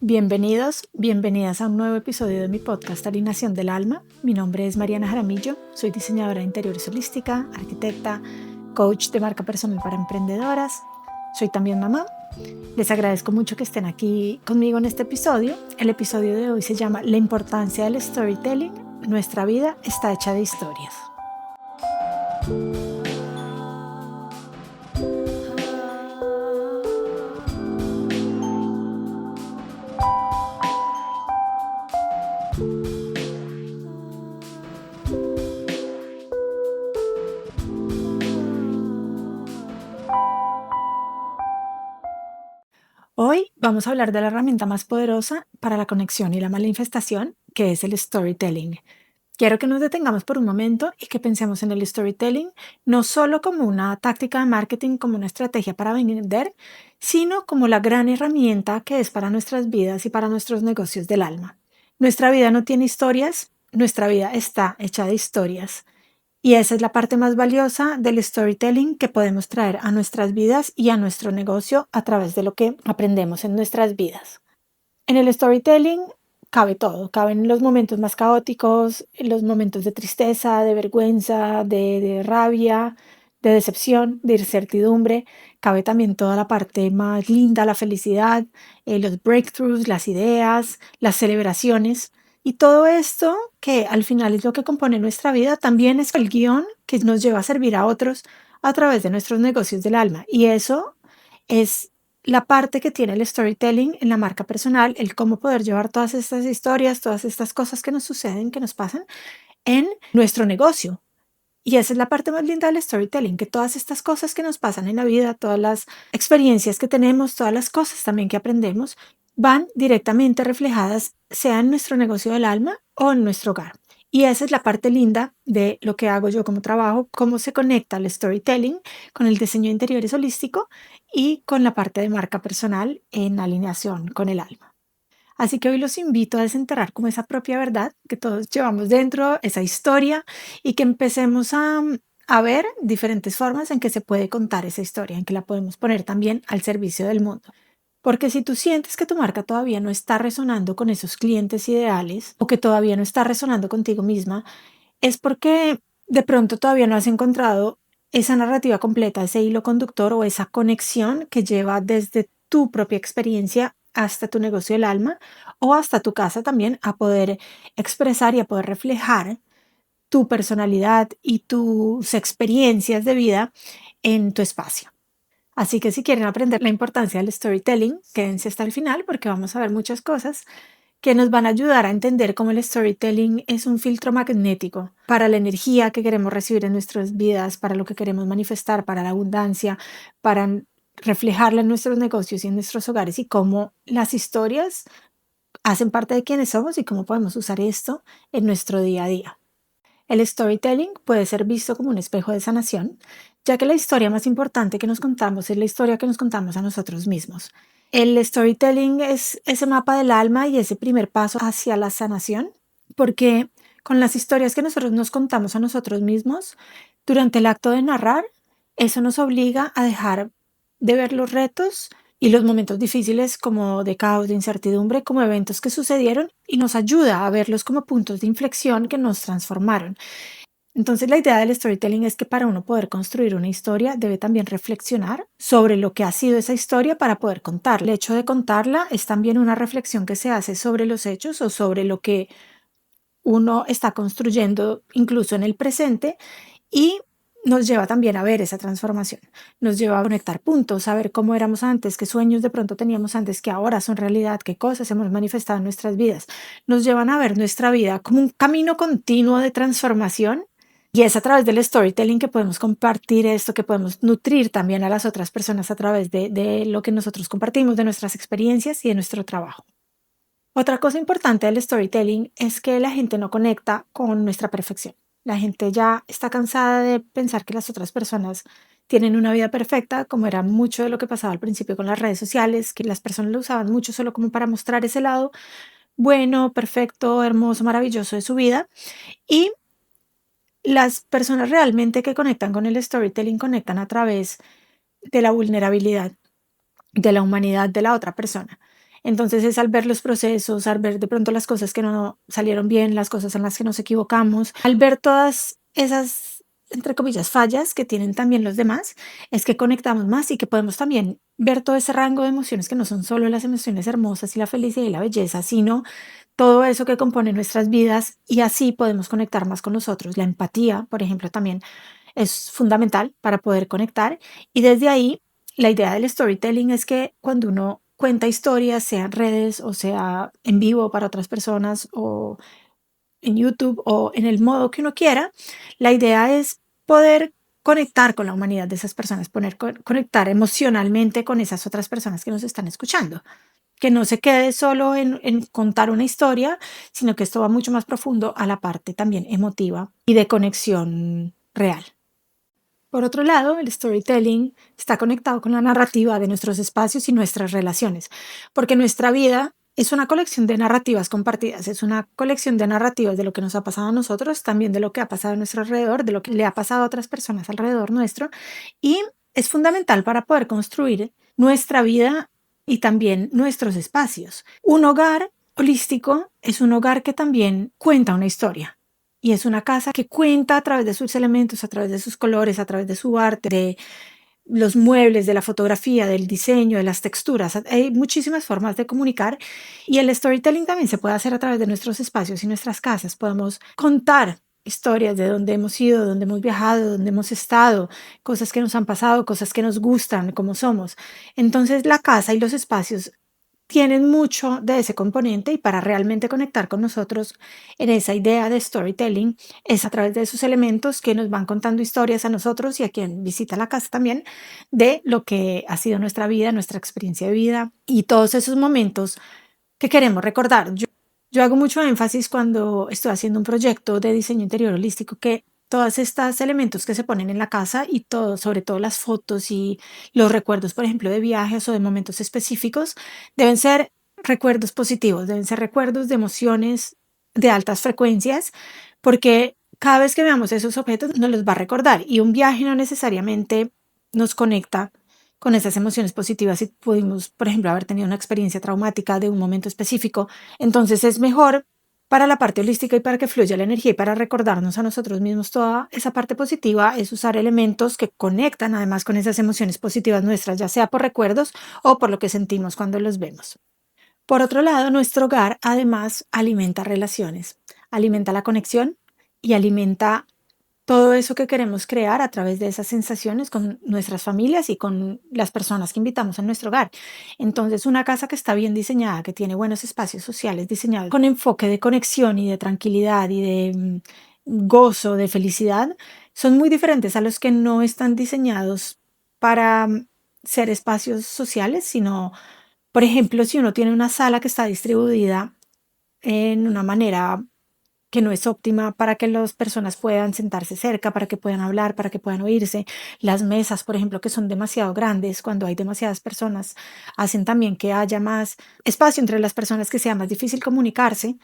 Bienvenidos, bienvenidas a un nuevo episodio de mi podcast Alineación del Alma. Mi nombre es Mariana Jaramillo, soy diseñadora de interiores holística, arquitecta, coach de marca personal para emprendedoras. Soy también mamá. Les agradezco mucho que estén aquí conmigo en este episodio. El episodio de hoy se llama La importancia del storytelling. Nuestra vida está hecha de historias. Hoy vamos a hablar de la herramienta más poderosa para la conexión y la manifestación, que es el storytelling. Quiero que nos detengamos por un momento y que pensemos en el storytelling no solo como una táctica de marketing, como una estrategia para vender, sino como la gran herramienta que es para nuestras vidas y para nuestros negocios del alma. Nuestra vida no tiene historias, nuestra vida está hecha de historias. Y esa es la parte más valiosa del storytelling que podemos traer a nuestras vidas y a nuestro negocio a través de lo que aprendemos en nuestras vidas. En el storytelling cabe todo, caben los momentos más caóticos, los momentos de tristeza, de vergüenza, de rabia, de decepción, de incertidumbre. Cabe también toda la parte más linda, la felicidad, los breakthroughs, las ideas, las celebraciones. Y todo esto, que al final es lo que compone nuestra vida, también es el guión que nos lleva a servir a otros a través de nuestros negocios del alma. Y eso es la parte que tiene el storytelling en la marca personal, el cómo poder llevar todas estas historias, todas estas cosas que nos suceden, que nos pasan en nuestro negocio. Y esa es la parte más linda del storytelling, que todas estas cosas que nos pasan en la vida, todas las experiencias que tenemos, todas las cosas también que aprendemos, van directamente reflejadas, sea en nuestro negocio del alma o en nuestro hogar. Y esa es la parte linda de lo que hago yo como trabajo, cómo se conecta el storytelling con el diseño de interiores holístico y con la parte de marca personal en alineación con el alma. Así que hoy los invito a desenterrar como esa propia verdad que todos llevamos dentro, esa historia, y que empecemos a ver diferentes formas en que se puede contar esa historia, en que la podemos poner también al servicio del mundo. Porque si tú sientes que tu marca todavía no está resonando con esos clientes ideales o que todavía no está resonando contigo misma, es porque de pronto todavía no has encontrado esa narrativa completa, ese hilo conductor o esa conexión que lleva desde tu propia experiencia hasta tu negocio del alma o hasta tu casa también a poder expresar y a poder reflejar tu personalidad y tus experiencias de vida en tu espacio. Así que si quieren aprender la importancia del storytelling, quédense hasta el final porque vamos a ver muchas cosas que nos van a ayudar a entender cómo el storytelling es un filtro magnético para la energía que queremos recibir en nuestras vidas, para lo que queremos manifestar, para la abundancia, para reflejarla en nuestros negocios y en nuestros hogares y cómo las historias hacen parte de quienes somos y cómo podemos usar esto en nuestro día a día. El storytelling puede ser visto como un espejo de sanación, ya que la historia más importante que nos contamos es la historia que nos contamos a nosotros mismos. El storytelling es ese mapa del alma y ese primer paso hacia la sanación, porque con las historias que nosotros nos contamos a nosotros mismos, durante el acto de narrar, eso nos obliga a dejar de ver los retos y los momentos difíciles como de caos, de incertidumbre, como eventos que sucedieron y nos ayuda a verlos como puntos de inflexión que nos transformaron. Entonces, la idea del storytelling es que para uno poder construir una historia debe también reflexionar sobre lo que ha sido esa historia para poder contarla. El hecho de contarla es también una reflexión que se hace sobre los hechos o sobre lo que uno está construyendo incluso en el presente y nos lleva también a ver esa transformación, nos lleva a conectar puntos, a ver cómo éramos antes, qué sueños de pronto teníamos antes que ahora son realidad, qué cosas hemos manifestado en nuestras vidas. Nos llevan a ver nuestra vida como un camino continuo de transformación y es a través del storytelling que podemos compartir esto, que podemos nutrir también a las otras personas a través de lo que nosotros compartimos, de nuestras experiencias y de nuestro trabajo. Otra cosa importante del storytelling es que la gente no conecta con nuestra perfección. La gente ya está cansada de pensar que las otras personas tienen una vida perfecta, como era mucho de lo que pasaba al principio con las redes sociales, que las personas lo usaban mucho solo como para mostrar ese lado bueno, perfecto, hermoso, maravilloso de su vida. Y las personas realmente que conectan con el storytelling conectan a través de la vulnerabilidad, de la humanidad de la otra persona. Entonces es al ver los procesos, al ver de pronto las cosas que no salieron bien, las cosas en las que nos equivocamos, al ver todas esas, entre comillas, fallas que tienen también los demás, es que conectamos más y que podemos también ver todo ese rango de emociones que no son solo las emociones hermosas y la felicidad y la belleza, sino todo eso que compone nuestras vidas y así podemos conectar más con nosotros. La empatía, por ejemplo, también es fundamental para poder conectar y desde ahí la idea del storytelling es que cuando uno cuenta historias, sea en redes o sea en vivo para otras personas o en YouTube o en el modo que uno quiera, la idea es poder conectar con la humanidad de esas personas, conectar emocionalmente con esas otras personas que nos están escuchando. Que no se quede solo en contar una historia, sino que esto va mucho más profundo a la parte también emotiva y de conexión real. Por otro lado, el storytelling está conectado con la narrativa de nuestros espacios y nuestras relaciones, porque nuestra vida es una colección de narrativas compartidas, es una colección de narrativas de lo que nos ha pasado a nosotros, también de lo que ha pasado a nuestro alrededor, de lo que le ha pasado a otras personas alrededor nuestro, y es fundamental para poder construir nuestra vida y también nuestros espacios. Un hogar holístico es un hogar que también cuenta una historia. Y es una casa que cuenta a través de sus elementos, a través de sus colores, a través de su arte, de los muebles, de la fotografía, del diseño, de las texturas. Hay muchísimas formas de comunicar y el storytelling también se puede hacer a través de nuestros espacios y nuestras casas. Podemos contar historias de dónde hemos ido, dónde hemos viajado, dónde hemos estado, cosas que nos han pasado, cosas que nos gustan, cómo somos. Entonces la casa y los espacios tienen mucho de ese componente y para realmente conectar con nosotros en esa idea de storytelling es a través de esos elementos que nos van contando historias a nosotros y a quien visita la casa también de lo que ha sido nuestra vida, nuestra experiencia de vida y todos esos momentos que queremos recordar. Yo hago mucho énfasis cuando estoy haciendo un proyecto de diseño interior holístico que todos estos elementos que se ponen en la casa y todo, sobre todo las fotos y los recuerdos, por ejemplo, de viajes o de momentos específicos, deben ser recuerdos positivos, deben ser recuerdos de emociones de altas frecuencias, porque cada vez que veamos esos objetos nos los va a recordar y un viaje no necesariamente nos conecta con esas emociones positivas si pudimos, por ejemplo, haber tenido una experiencia traumática de un momento específico. Entonces es mejor para la parte holística y para que fluya la energía y para recordarnos a nosotros mismos toda esa parte positiva es usar elementos que conectan además con esas emociones positivas nuestras, ya sea por recuerdos o por lo que sentimos cuando los vemos. Por otro lado, nuestro hogar además alimenta relaciones, alimenta la conexión y alimenta todo eso que queremos crear a través de esas sensaciones con nuestras familias y con las personas que invitamos a nuestro hogar. Entonces, una casa que está bien diseñada, que tiene buenos espacios sociales diseñados con enfoque de conexión y de tranquilidad y de gozo, de felicidad, son muy diferentes a los que no están diseñados para ser espacios sociales, sino, por ejemplo, si uno tiene una sala que está distribuida en una manera que no es óptima para que las personas puedan sentarse cerca, para que puedan hablar, para que puedan oírse. Las mesas, por ejemplo, que son demasiado grandes, cuando hay demasiadas personas, hacen también que haya más espacio entre las personas, que sea más difícil comunicarse.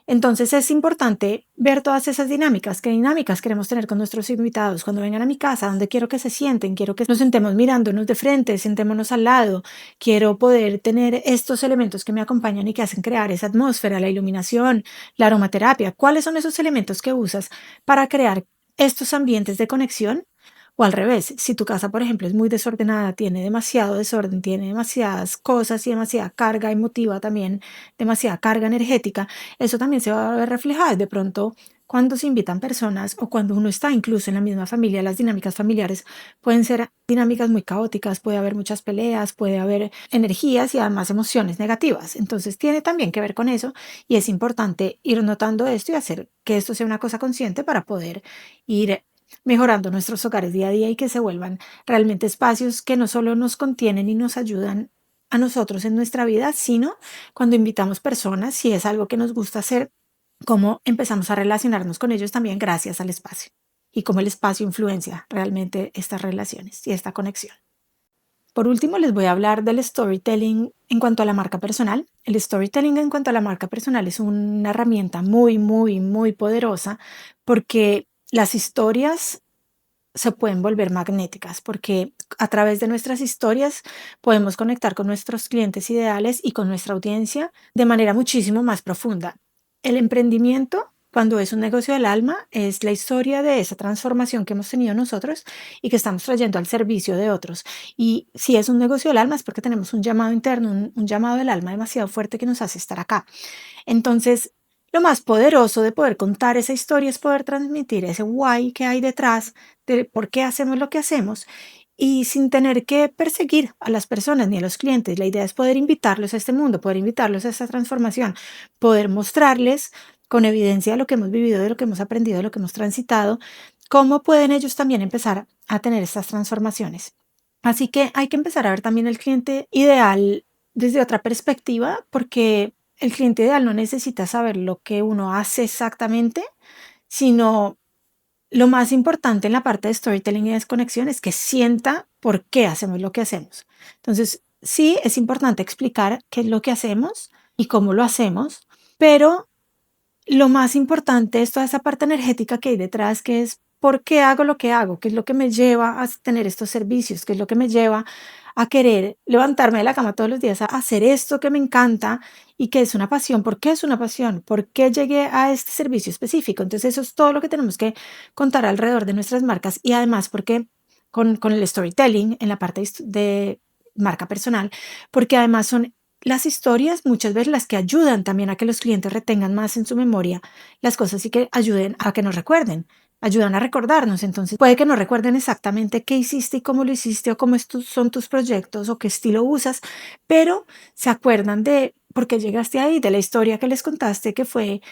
Entonces es importante ver todas esas dinámicas, qué dinámicas queremos tener con nuestros invitados cuando vengan a mi casa, donde quiero que se sienten, quiero que nos sentemos mirándonos de frente, sentémonos al lado, quiero poder tener estos elementos que me acompañan y que hacen crear esa atmósfera, la iluminación, la aromaterapia. ¿Cuáles son esos elementos que usas para crear estos ambientes de conexión? O al revés, si tu casa, por ejemplo, es muy desordenada, tiene demasiado desorden, tiene demasiadas cosas y demasiada carga emotiva también, demasiada carga energética, eso también se va a ver reflejado de pronto cuando se invitan personas o cuando uno está incluso en la misma familia. Las dinámicas familiares pueden ser dinámicas muy caóticas, puede haber muchas peleas, puede haber energías y además emociones negativas. Entonces tiene también que ver con eso y es importante ir notando esto y hacer que esto sea una cosa consciente para poder ir mejorando nuestros hogares día a día y que se vuelvan realmente espacios que no solo nos contienen y nos ayudan a nosotros en nuestra vida, sino cuando invitamos personas, si es algo que nos gusta hacer, cómo empezamos a relacionarnos con ellos también gracias al espacio y cómo el espacio influencia realmente estas relaciones y esta conexión. Por último, les voy a hablar del storytelling en cuanto a la marca personal. El storytelling en cuanto a la marca personal es una herramienta muy, muy, muy poderosa porque las historias se pueden volver magnéticas, porque a través de nuestras historias podemos conectar con nuestros clientes ideales y con nuestra audiencia de manera muchísimo más profunda. El emprendimiento, cuando es un negocio del alma, es la historia de esa transformación que hemos tenido nosotros y que estamos trayendo al servicio de otros. Y si es un negocio del alma es porque tenemos un llamado interno, un llamado del alma demasiado fuerte que nos hace estar acá. Entonces, lo más poderoso de poder contar esa historia es poder transmitir ese why que hay detrás de por qué hacemos lo que hacemos y sin tener que perseguir a las personas ni a los clientes. La idea es poder invitarlos a este mundo, poder invitarlos a esta transformación, poder mostrarles con evidencia de lo que hemos vivido, de lo que hemos aprendido, de lo que hemos transitado, cómo pueden ellos también empezar a tener estas transformaciones. Así que hay que empezar a ver también el cliente ideal desde otra perspectiva, porque el cliente ideal no necesita saber lo que uno hace exactamente, sino lo más importante en la parte de storytelling y desconexión es que sienta por qué hacemos lo que hacemos. Entonces, sí, es importante explicar qué es lo que hacemos y cómo lo hacemos, pero lo más importante es toda esa parte energética que hay detrás, que es por qué hago lo que hago, qué es lo que me lleva a tener estos servicios, qué es lo que me lleva a querer levantarme de la cama todos los días, a hacer esto que me encanta y que es una pasión. ¿Por qué es una pasión? ¿Por qué llegué a este servicio específico? Entonces eso es todo lo que tenemos que contar alrededor de nuestras marcas y además porque con el storytelling en la parte de marca personal, porque además son las historias muchas veces las que ayudan también a que los clientes retengan más en su memoria las cosas y que ayuden a que nos recuerden, ayudan a recordarnos. Entonces puede que no recuerden exactamente qué hiciste y cómo lo hiciste o cómo son tus proyectos o qué estilo usas, pero se acuerdan de por qué llegaste ahí, de la historia que les contaste, que fue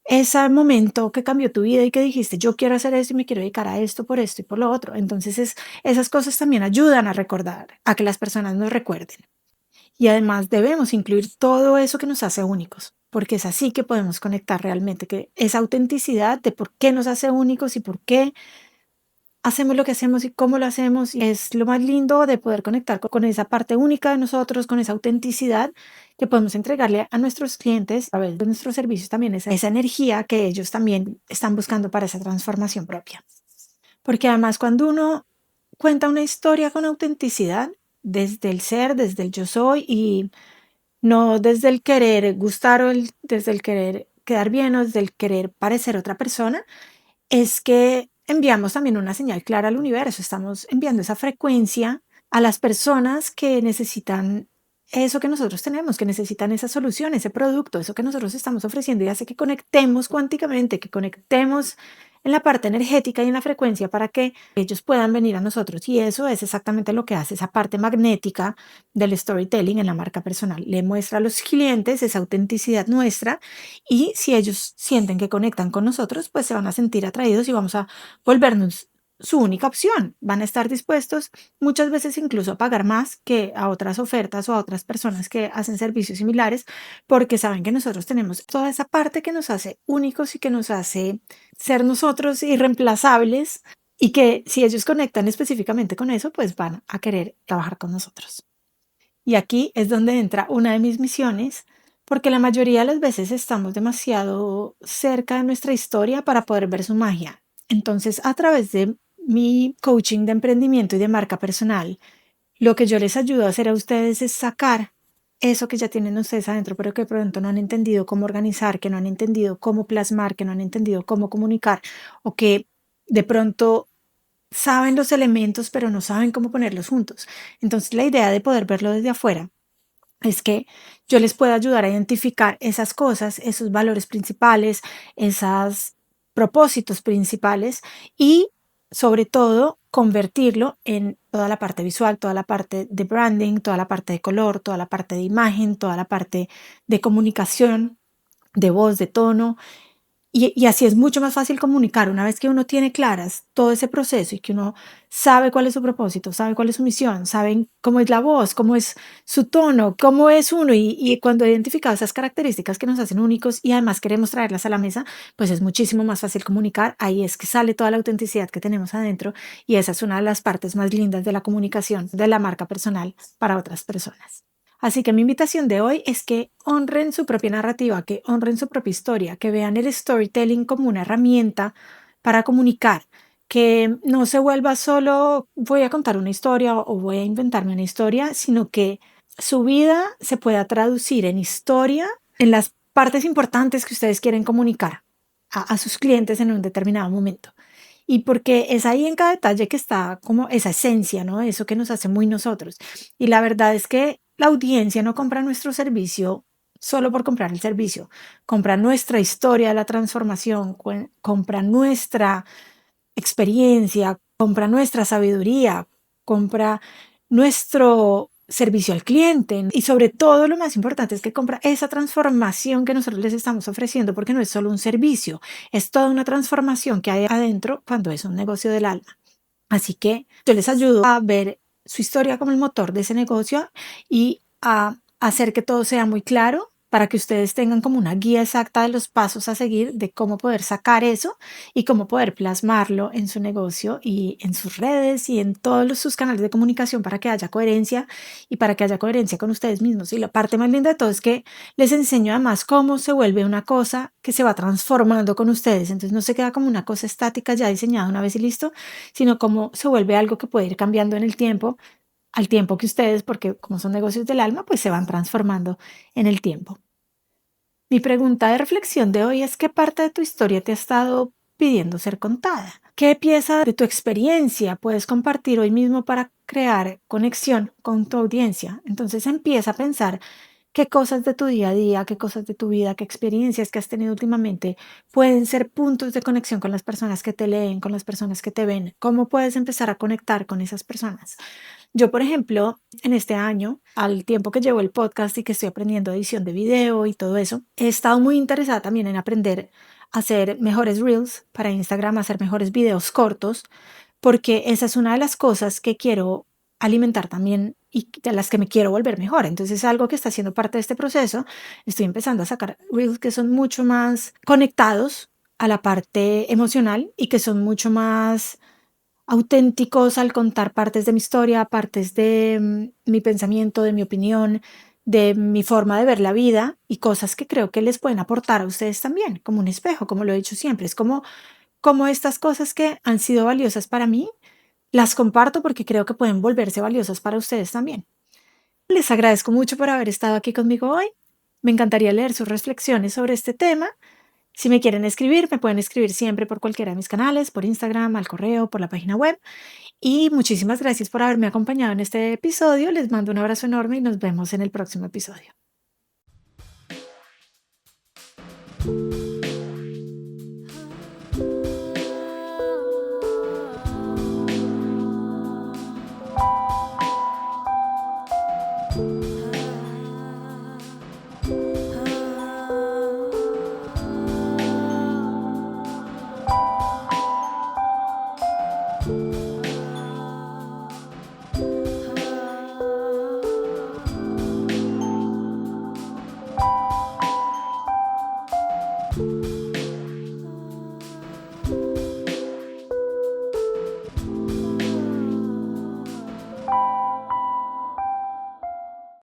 ese momento que cambió tu vida y que dijiste, yo quiero hacer esto y me quiero dedicar a esto por esto y por lo otro. Entonces esas cosas también ayudan a recordar, a que las personas nos recuerden. Y además debemos incluir todo eso que nos hace únicos, porque es así que podemos conectar realmente, que esa autenticidad de por qué nos hace únicos y por qué hacemos lo que hacemos y cómo lo hacemos. Y es lo más lindo de poder conectar con esa parte única de nosotros, con esa autenticidad que podemos entregarle a nuestros clientes a través de nuestros servicios también, esa energía que ellos también están buscando para esa transformación propia. Porque además cuando uno cuenta una historia con autenticidad, desde el ser, desde el yo soy y no desde el querer gustar o desde el querer quedar bien o desde el querer parecer otra persona, es que enviamos también una señal clara al universo. Estamos enviando esa frecuencia a las personas que necesitan eso que nosotros tenemos, que necesitan esa solución, ese producto, eso que nosotros estamos ofreciendo y hace que conectemos cuánticamente, que conectemos en la parte energética y en la frecuencia para que ellos puedan venir a nosotros. Y eso es exactamente lo que hace esa parte magnética del storytelling en la marca personal. Le muestra a los clientes esa autenticidad nuestra y si ellos sienten que conectan con nosotros, pues se van a sentir atraídos y vamos a volvernos su única opción. Van a estar dispuestos muchas veces incluso a pagar más que a otras ofertas o a otras personas que hacen servicios similares porque saben que nosotros tenemos toda esa parte que nos hace únicos y que nos hace ser nosotros irreemplazables y que si ellos conectan específicamente con eso, pues van a querer trabajar con nosotros. Y aquí es donde entra una de mis misiones, porque la mayoría de las veces estamos demasiado cerca de nuestra historia para poder ver su magia. Entonces, a través de mi coaching de emprendimiento y de marca personal, lo que yo les ayudo a hacer a ustedes es sacar eso que ya tienen ustedes adentro, pero que de pronto no han entendido cómo organizar, que no han entendido cómo plasmar, que no han entendido cómo comunicar, o que de pronto saben los elementos, pero no saben cómo ponerlos juntos. Entonces, la idea de poder verlo desde afuera es que yo les pueda ayudar a identificar esas cosas, esos valores principales, esos propósitos principales y sobre todo convertirlo en toda la parte visual, toda la parte de branding, toda la parte de color, toda la parte de imagen, toda la parte de comunicación, de voz, de tono, y así es mucho más fácil comunicar una vez que uno tiene claras todo ese proceso y que uno sabe cuál es su propósito, sabe cuál es su misión, saben cómo es la voz, cómo es su tono, cómo es uno y cuando he identificado esas características que nos hacen únicos y además queremos traerlas a la mesa, pues es muchísimo más fácil comunicar. Ahí es que sale toda la autenticidad que tenemos adentro y esa es una de las partes más lindas de la comunicación de la marca personal para otras personas. Así que mi invitación de hoy es que honren su propia narrativa, que honren su propia historia, que vean el storytelling como una herramienta para comunicar, que no se vuelva solo voy a contar una historia o voy a inventarme una historia, sino que su vida se pueda traducir en historia en las partes importantes que ustedes quieren comunicar a sus clientes en un determinado momento. Y porque es ahí en cada detalle que está como esa esencia, ¿no? Eso que nos hace muy nosotros. Y la verdad es que la audiencia no compra nuestro servicio solo por comprar el servicio, compra nuestra historia de la transformación, compra nuestra experiencia, compra nuestra sabiduría, compra nuestro servicio al cliente y sobre todo lo más importante es que compra esa transformación que nosotros les estamos ofreciendo porque no es solo un servicio, es toda una transformación que hay adentro cuando es un negocio del alma. Así que yo les ayudo a ver su historia como el motor de ese negocio y a hacer que todo sea muy claro para que ustedes tengan como una guía exacta de los pasos a seguir de cómo poder sacar eso y cómo poder plasmarlo en su negocio y en sus redes y en todos sus canales de comunicación para que haya coherencia y para que haya coherencia con ustedes mismos. Y la parte más linda de todo es que les enseño además cómo se vuelve una cosa que se va transformando con ustedes. Entonces no se queda como una cosa estática ya diseñada una vez y listo, sino cómo se vuelve algo que puede ir cambiando en el tiempo, al tiempo que ustedes, porque como son negocios del alma, pues se van transformando en el tiempo. Mi pregunta de reflexión de hoy es: ¿qué parte de tu historia te ha estado pidiendo ser contada? ¿Qué pieza de tu experiencia puedes compartir hoy mismo para crear conexión con tu audiencia? Entonces empieza a pensar qué cosas de tu día a día, qué cosas de tu vida, qué experiencias que has tenido últimamente pueden ser puntos de conexión con las personas que te leen, con las personas que te ven. ¿Cómo puedes empezar a conectar con esas personas? Yo, por ejemplo, en este año, al tiempo que llevo el podcast y que estoy aprendiendo edición de video y todo eso, he estado muy interesada también en aprender a hacer mejores reels para Instagram, a hacer mejores videos cortos, porque esa es una de las cosas que quiero alimentar también y de las que me quiero volver mejor. Entonces es algo que está siendo parte de este proceso. Estoy empezando a sacar reels que son mucho más conectados a la parte emocional y que son mucho más auténticos al contar partes de mi historia, partes de mi pensamiento, de mi opinión, de mi forma de ver la vida y cosas que creo que les pueden aportar a ustedes también, como un espejo, como lo he dicho siempre. Es como estas cosas que han sido valiosas para mí, las comparto porque creo que pueden volverse valiosas para ustedes también. Les agradezco mucho por haber estado aquí conmigo hoy. Me encantaría leer sus reflexiones sobre este tema. Si me quieren escribir, me pueden escribir siempre por cualquiera de mis canales, por Instagram, al correo, por la página web. Y muchísimas gracias por haberme acompañado en este episodio. Les mando un abrazo enorme y nos vemos en el próximo episodio.